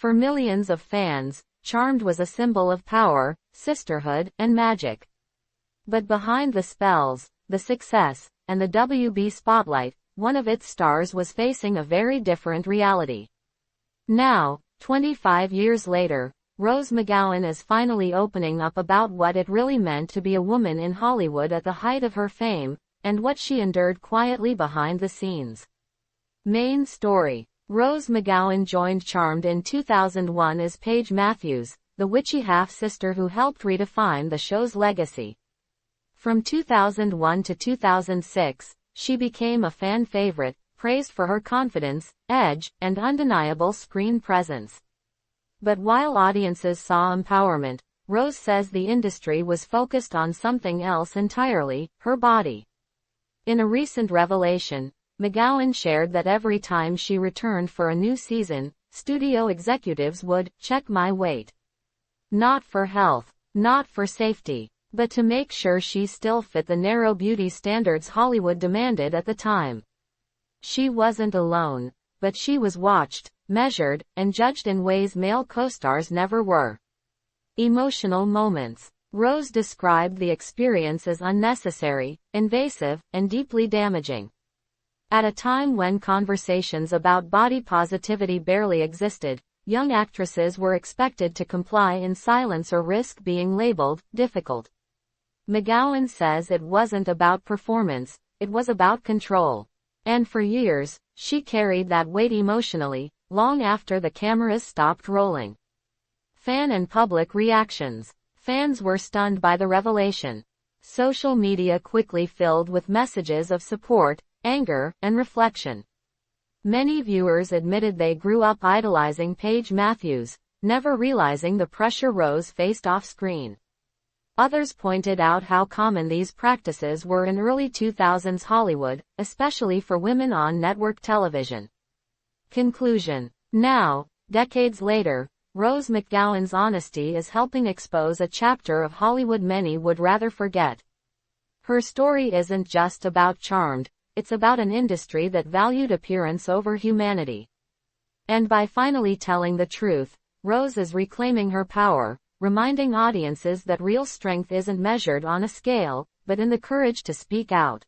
For millions of fans, Charmed was a symbol of power, sisterhood, and magic. But behind the spells, the success, and the WB spotlight, one of its stars was facing a very different reality. Now, 25 years later, Rose McGowan is finally opening up about what it really meant to be a woman in Hollywood at the height of her fame, and what she endured quietly behind the scenes. Main story. Rose McGowan joined Charmed in 2001 as Paige Matthews, the witchy half-sister who helped redefine the show's legacy. From 2001 to 2006, she became a fan favorite, praised for her confidence, edge, and undeniable screen presence. But while audiences saw empowerment, Rose says the industry was focused on something else entirely, her body. In a recent revelation, McGowan shared that every time she returned for a new season, studio executives would check my weight. Not for health, not for safety, but to make sure she still fit the narrow beauty standards Hollywood demanded at the time. She wasn't alone, but she was watched, measured, and judged in ways male co-stars never were. Emotional moments. Rose described the experience as unnecessary, invasive, and deeply damaging. At a time when conversations about body positivity barely existed, young actresses were expected to comply in silence or risk being labeled difficult. McGowan says it wasn't about performance, it was about control. And for years, she carried that weight emotionally, long after the cameras stopped rolling. Fan and public reactions. Fans were stunned by the revelation. Social media quickly filled with messages of support, anger, and reflection. Many viewers admitted they grew up idolizing Paige Matthews, never realizing the pressure Rose faced off-screen. Others pointed out how common these practices were in early 2000s Hollywood, especially for women on network television. Conclusion. Now, decades later, Rose McGowan's honesty is helping expose a chapter of Hollywood many would rather forget. Her story isn't just about Charmed, it's about an industry that valued appearance over humanity. And by finally telling the truth, Rose is reclaiming her power, reminding audiences that real strength isn't measured on a scale, but in the courage to speak out.